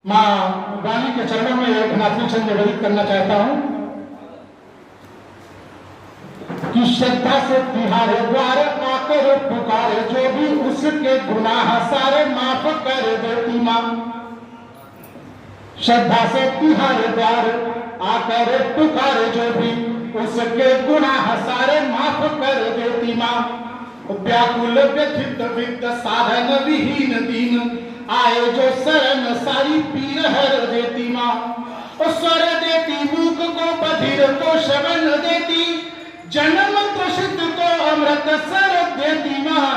माँ रानी के चरणों में घनाथी छंद निवेदित करना चाहता हूँ कि श्रद्धा से तिहारे द्वार आकर पुकारे, जो भी उसके गुनाह सारे माफ कर देती माँ। श्रद्धा से तिहारे द्वार आकर पुकारे, जो भी उसके गुनाह सारे माफ कर देती माँ। व्याकुल व्यथित वित्त साधन विहीन दीन, आए जो शरण सारी पीर हर देती माँ। स्वर देती मूक को बधिर को श्रवण देती, जन्म त्रसित को अमृत सर देती माँ।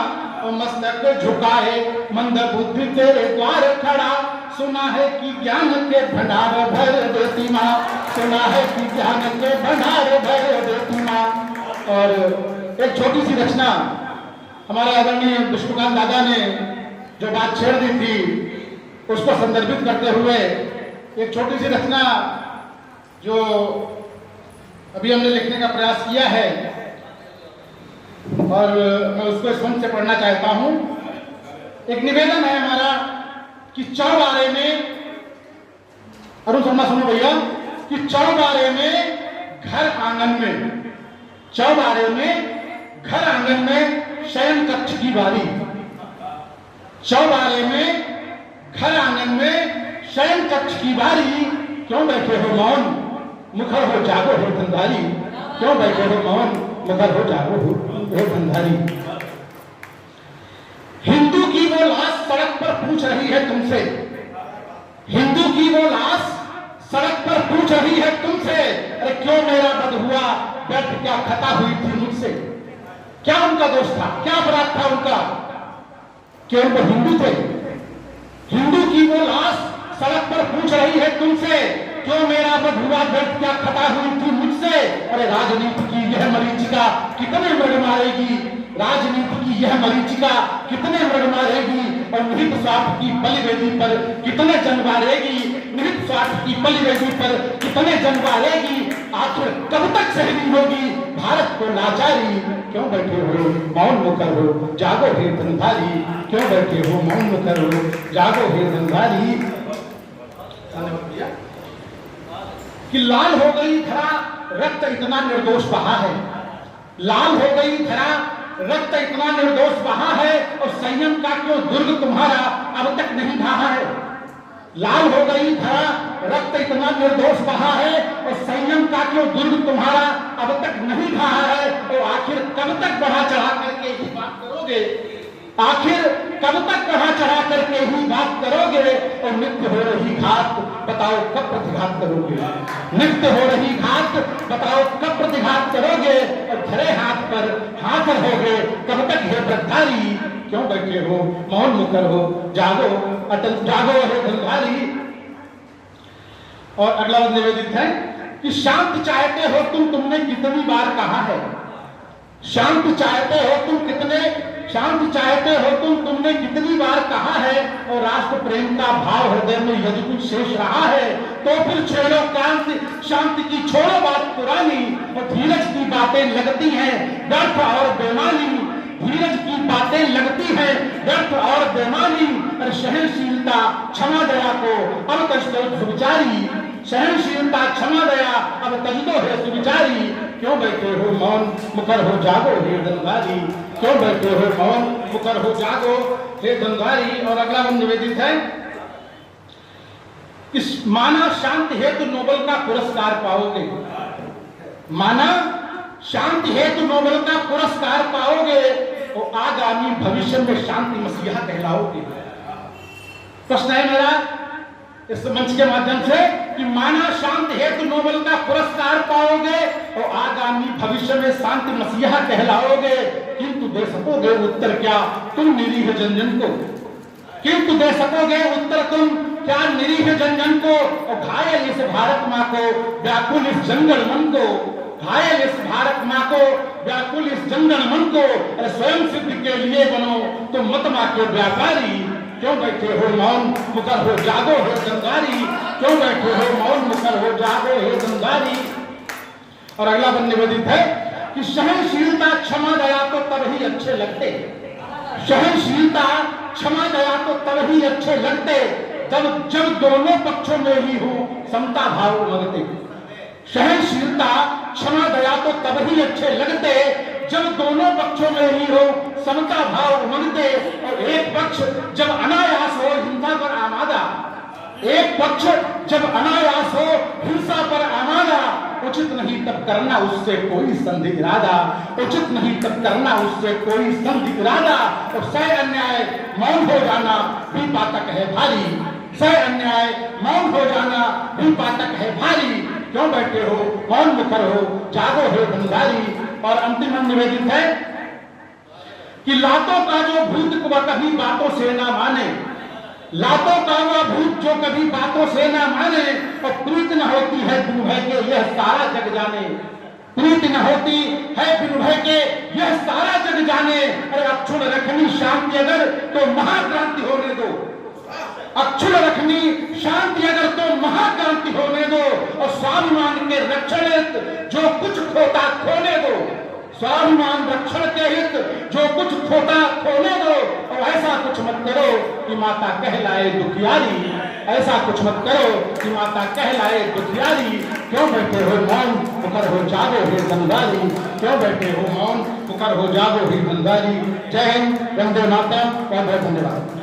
मस्तक झुकाए मंद बुद्धि तेरे द्वार खड़ा, सुना है कि ज्ञान के भंडार भर देती माँ। सुना है कि ज्ञान के भंडार भर देती माँ। और एक छोटी सी रचना हमारे आदरणीय विष्णुकांत दादा ने जो बात छेड़ दी थी उसको संदर्भित करते हुए एक छोटी सी रचना जो अभी हमने लिखने का प्रयास किया है और मैं उसको इस मंच से पढ़ना चाहता हूं। एक निवेदन है हमारा कि चौबारे में, अरुण शर्मा सुनो भैया, कि चौबारे में घर आंगन में, चौबारे में घर आंगन में शयन कक्ष की बारी। चौबारे में घर आंगन में शयन कक्ष की बारी, क्यों बैठे हो मौन मुखर हो जागो हो धंधारी। क्यों बैठे हो मौन मुखर हो जागो हो धंधारी। हिंदू की वो लाश सड़क पर पूछ रही है तुमसे, हिंदू की वो लाश सड़क पर पूछ रही है तुमसे, अरे क्यों मेरा बद हुआ, व्यर्थ क्या खता हुई थी मुझसे। क्या उनका दोष था, क्या अपराध था उनका, क्या उनको हिंदू थे। हिंदू की वो लाश सड़क पर पूछ रही है तुमसे, क्यों मेरा बद हुआ, व्यर्थ क्या खता हुई थी मुझसे। अरे राजनीति की यह मरीचिका कितने मृग मारेगी, राजनीति की यह मरीचिका कितने मृग मारेगी, और निहित स्वार्थ की बलिवेदी पर कितने जन मारेगी, निहित स्वार्थ की बलिवेदी पर कितने जन मारेगी। आखिर कब तक सहनी होगी भारत को लाचारी। क्यों बैठे हो मौन मुखर हो जागो हे धंधारी। क्यों बैठे हो मौन मुखर हो जागो हे धंधारी। कि लाल हो गई धरा रक्त इतना निर्दोष बहा है, लाल हो गई धरा रक्त इतना निर्दोष बहा है, और संयम का क्यों दुर्ग तुम्हारा अब तक नहीं ढहा है। लाल हो गई धरा रक्त इतना निर्दोष बहा है, और संयम का क्यों दुर्ग तुम्हारा अब तक नहीं ढहा है। तो आखिर कब तक बढ़ा चढ़ा करके ही बात करोगे, आखिर कब तक बढ़ा चढ़ा करके ही बात करोगे। और नित्य हो रही घात बताओ कब प्रतिघात करोगे, नित्य हो रही घात बताओ कब प्रतिघात करोगे। और धरे हाथ पर हाथ रहोगे कब तक हे व्रतधारी। क्यों बैठे हो मौन मुखर हो जागो अटल जागो हे धंधारी। और अगला निवेदित है कि शांत चाहते हो तुमने कितनी बार कहा है, शांत चाहते हो तुम कितने, शांति चाहते हो तुमने कितनी बार कहा है। और राष्ट्र प्रेम का भाव हृदय में यदि कुछ शेष रहा है, तो फिर छोड़ो क्रांति शांति की, छोड़ो बात पुरानी। और धीरज की बातें लगती हैं व्यर्थ और बेमानी, धीरज की बातें लगती हैं व्यर्थ और बेमानी। और सहनशीलता क्षमा दया को अब तजदो सुविचारी, सहनशीलता क्षमा दया अब तजदो है सुविचारी। क्यों बैठे हो मौन मुखर हो जागो हे धंधारी। क्यों बैठे हो मौन मुखर हो जागो हे धंधारी। और अगला हम निवेदित है, इस माना शांति हेतु नोबेल का पुरस्कार पाओगे, माना शांति हेतु नोबेल का पुरस्कार पाओगे, तो आगामी भविष्य में शांति मसीहा कहलाओगे। प्रश्न है मेरा इस मंच के माध्यम से कि माना शांति हेतु नोबेल का पुरस्कार पाओगे और आगामी भविष्य में शांति मसीहा कहलाओगे, किंतु दे सकोगे उत्तर क्या तुम निरीह जनजन को, किंतु दे सकोगे उत्तर तुम क्या निरीह जनजन को। और घायल इस भारत माँ को व्याकुल इस जंगल मन को, घायल इस भारत माँ को व्याकुल इस जंगल मन को। स्वयं सिद्ध के लिए बनो तो मत माँ के व्यापारी। क्यों बैठे हो मौन मुखर हो जागो हे धंधारी। क्यों बैठे हो मौन मुखर हो जागो हे धंधारी। और अगला बन निवेदित है कि सहनशीलता क्षमा दया तो तब ही अच्छे लगते, सहनशीलता क्षमा दया तो तब ही अच्छे लगते, तब जब दोनों पक्षों में ही हो समता भाव उमगते। सहनशीलता क्षमा दया तो तब ही अच्छे लगते जब दोनों पक्षों में ही हो समता भाव उमगते। और एक पक्ष जब अनायास हो हिंसा पर आमादा, एक पक्ष जब अनायास हो हिंसा पर आमादा, उचित नहीं तब करना उससे कोई संधि इरादा, उचित नहीं तब करना उससे कोई संधि इरादा। और सह अन्याय मौन हो जाना भी पातक है भारी, सह अन्याय मौन हो जाना भी पातक है भारी। क्यों बैठे हो मौन मुखर हो जागो है बंगाली। और अंतिम निवेदित है कि लातों का जो भूत वह कभी बातों से ना माने, लातों का वह भूत जो कभी बातों से ना माने। और प्रीत न होती है बिनु भय के यह सारा जग जाने, प्रीत न होती है बिनु भय के यह सारा जग जाने। अरे अक्षुण रखनी शांति अगर तो महाक्रांति होने दो, अक्षुण रखनी शांति अगर तो महाक्रांति होने दो। और स्वाभिमान के रक्षण जो कुछ खोता खोने दो, स्वाभिमान रक्षण के हित जो कुछ खोता खोने दो। और ऐसा कुछ मत करो कि माता कहलाए दुखियारी, ऐसा कुछ मत करो कि माता कहलाए दुखियारी। क्यों बैठे हो मौन पुकार हो जागो हे बंगाली, क्यों बैठे हो मौन पुकार हो जागो हे बंगाली। जय हिंद, वंदे मातरम, बहुत बहुत धन्यवाद।